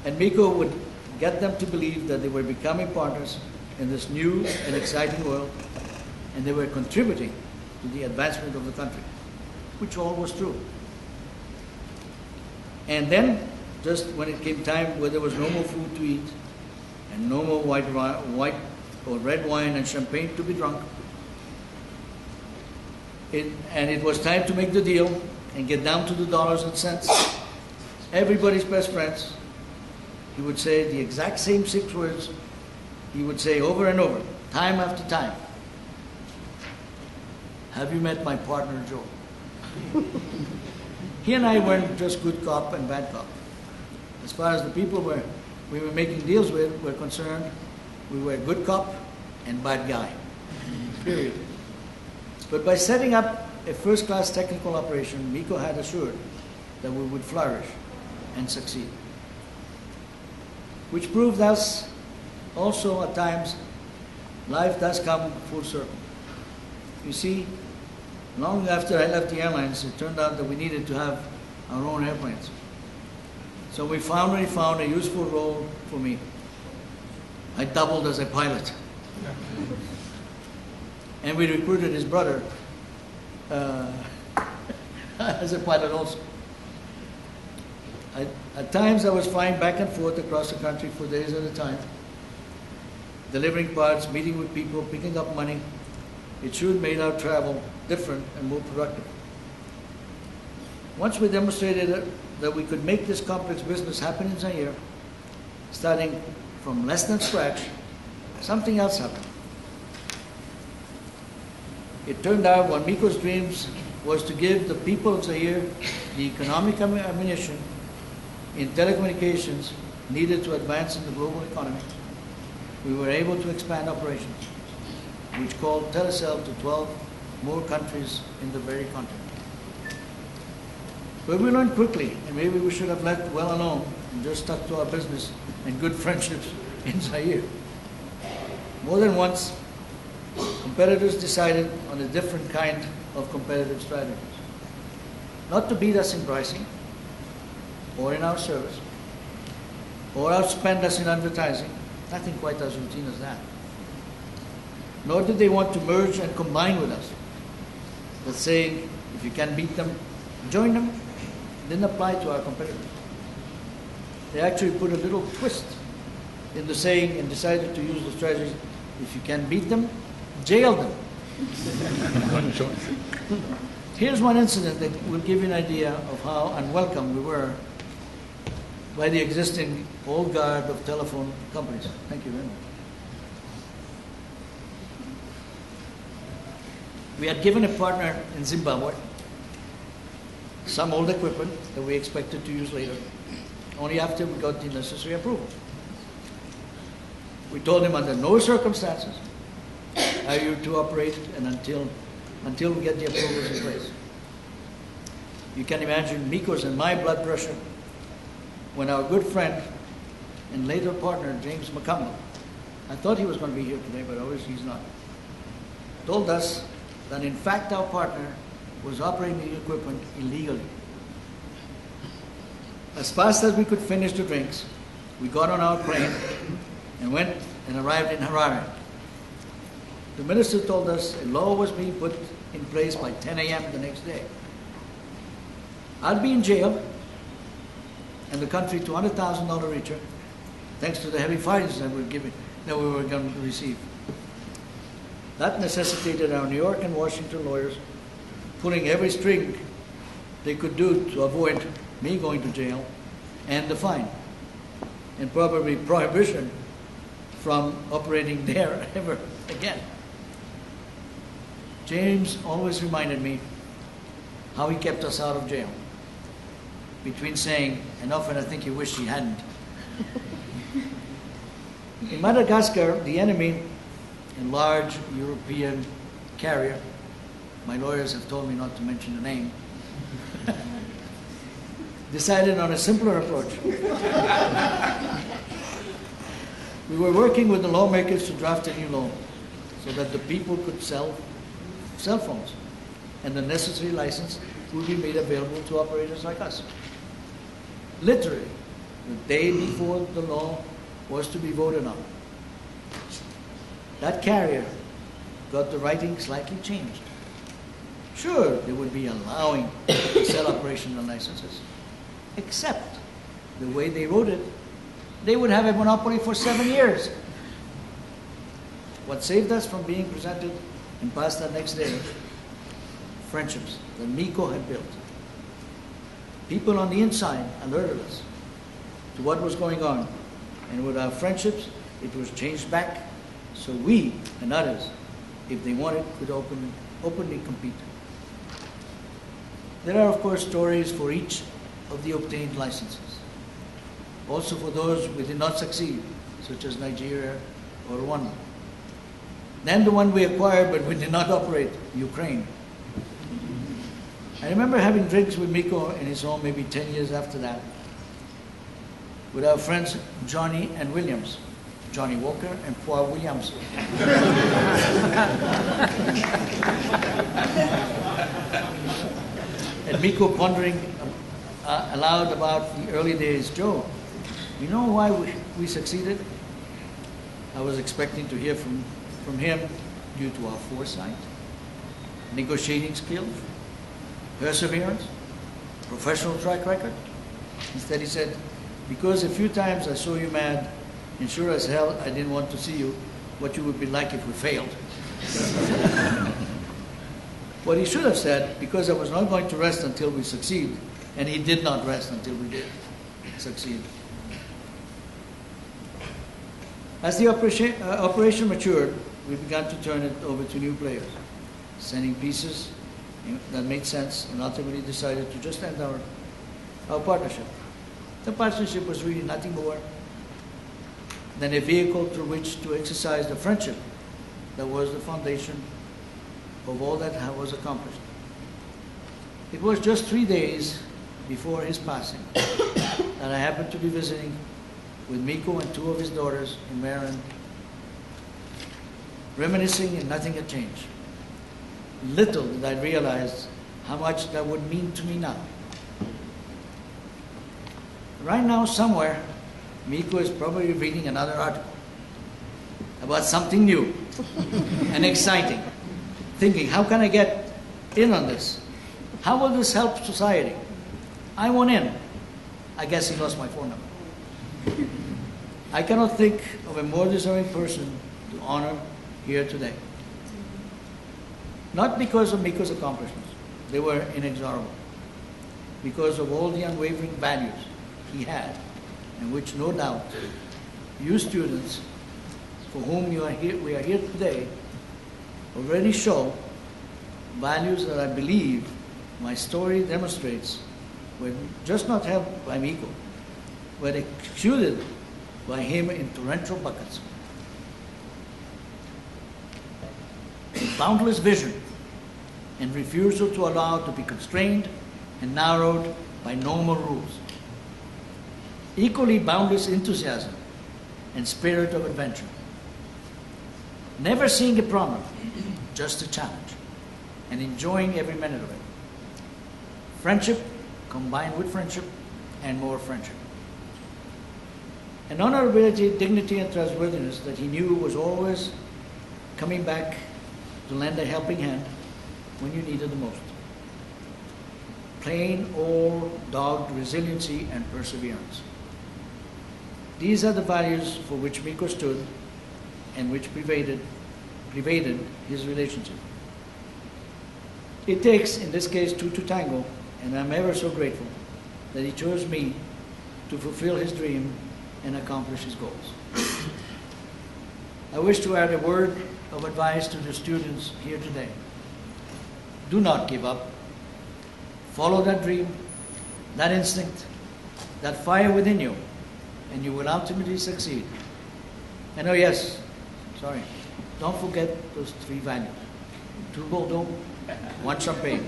And Miko would get them to believe that they were becoming partners in this new and exciting world, and they were contributing to the advancement of the country, which all was true. And then, just when it came time where there was no more food to eat, and no more white or red wine and champagne to be drunk, and it was time to make the deal and get down to the dollars and cents, everybody's best friends, he would say the exact same 6 words. He would say over and over, time after time, "Have you met my partner, Joe?" He and I weren't just good cop and bad cop. As far as the people we were making deals with were concerned, we were good cop and bad guy, period. But by setting up a first-class technical operation, Miko had assured that we would flourish and succeed. Which proved us also at times life does come full circle. You see, long after I left the airlines, it turned out that we needed to have our own airplanes. So we finally found a useful role for me. I doubled as a pilot. And we recruited his brother as a pilot also. At times I was flying back and forth across the country for days at a time, delivering parts, meeting with people, picking up money. It sure made our travel different and more productive. Once we demonstrated that we could make this complex business happen in Zaire, starting from less than scratch, something else happened. It turned out one of Miko's dreams was to give the people of Zaire the economic ammunition in telecommunications needed to advance in the global economy. We were able to expand operations, which called Telecel to 12 more countries in the very continent. But we learned quickly, and maybe we should have left well alone and just stuck to our business and good friendships in Zaire. More than once, competitors decided on a different kind of competitive strategies. Not to beat us in pricing, or in our service, or outspend us in advertising, nothing quite as routine as that. Nor did they want to merge and combine with us. The saying, if you can beat them, join them, didn't apply to our competitors. They actually put a little twist in the saying and decided to use the strategy, if you can beat them, jail them. Here's one incident that will give you an idea of how unwelcome we were by the existing old guard of telephone companies. Thank you very much. We had given a partner in Zimbabwe some old equipment that we expected to use later, only after we got the necessary approval. We told him under no circumstances are you to operate and until we get the approvals in place. You can imagine Miko's and my blood pressure when our good friend and later partner, James McCumble, I thought he was going to be here today, but obviously he's not, told us that in fact our partner was operating the equipment illegally. As fast as we could finish the drinks, we got on our plane and went and arrived in Harare. The minister told us a law was being put in place by 10 a.m. the next day. I'd be in jail and the country $200,000 richer, thanks to the heavy fines that we were going to receive. That necessitated our New York and Washington lawyers pulling every string they could do to avoid me going to jail and the fine, and probably prohibition from operating there ever again. James always reminded me how he kept us out of jail, between saying, and often I think he wished he hadn't. In Madagascar, the enemy, a large European carrier, my lawyers have told me not to mention the name, decided on a simpler approach. We were working with the lawmakers to draft a new law so that the people could sell cell phones, and the necessary license would be made available to operators like us. Literally, with day before the law was to be voted on. That carrier got the writing slightly changed. Sure, they would be allowing to sell operational licenses, except the way they wrote it, they would have a monopoly for 7 years. What saved us from being presented and passed that next day? Friendships that Miko had built. People on the inside alerted us to what was going on, and with our friendships, it was changed back so we and others, if they wanted, could openly compete. There are, of course, stories for each of the obtained licenses. Also for those we did not succeed, such as Nigeria or Rwanda. Then the one we acquired but we did not operate, Ukraine. I remember having drinks with Miko in his home maybe 10 years after that, with our friends Johnny and Williams, Johnny Walker and Paul Williams. And Miko pondering aloud about the early days. Joe, you know why we succeeded? I was expecting to hear from him due to our foresight, negotiating skills, perseverance, professional track record. Instead he said, because a few times I saw you mad, and sure as hell I didn't want to see you, what you would be like if we failed. What he should have said, because I was not going to rest until we succeed, and he did not rest until we did succeed. As the operation matured, we began to turn it over to new players, sending pieces that made sense, and ultimately decided to just end our partnership. The partnership was really nothing more than a vehicle through which to exercise the friendship that was the foundation of all that was accomplished. It was just 3 days before his passing that I happened to be visiting with Miko and 2 of his daughters in Maryland, reminiscing, and nothing had changed. Little did I realize how much that would mean to me now. Right now, somewhere, Miko is probably reading another article about something new and exciting, thinking, how can I get in on this? How will this help society? I want in. I guess he lost my phone number. I cannot think of a more deserving person to honor here today. Not because of Miko's accomplishments, they were inexorable, because of all the unwavering values he had, and which no doubt you students for whom we are here today already show values that I believe my story demonstrates were just not held by Miko, but exuded by him in torrential buckets. A boundless vision and refusal to allow it to be constrained and narrowed by normal rules. Equally boundless enthusiasm and spirit of adventure. Never seeing a problem, just a challenge, and enjoying every minute of it. Friendship combined with friendship and more friendship. An honorability, dignity, and trustworthiness that he knew was always coming back to lend a helping hand when you needed the most. Plain old dogged resiliency and perseverance. These are the values for which Miko stood and which pervaded his relationship. It takes, in this case, 2 to tango, and I'm ever so grateful that he chose me to fulfill his dream and accomplish his goals. I wish to add a word of advice to the students here today. Do not give up. Follow that dream, that instinct, that fire within you, and you will ultimately succeed. And oh yes, sorry, don't forget those 3 values. 2 Bordeaux, 1 Champagne.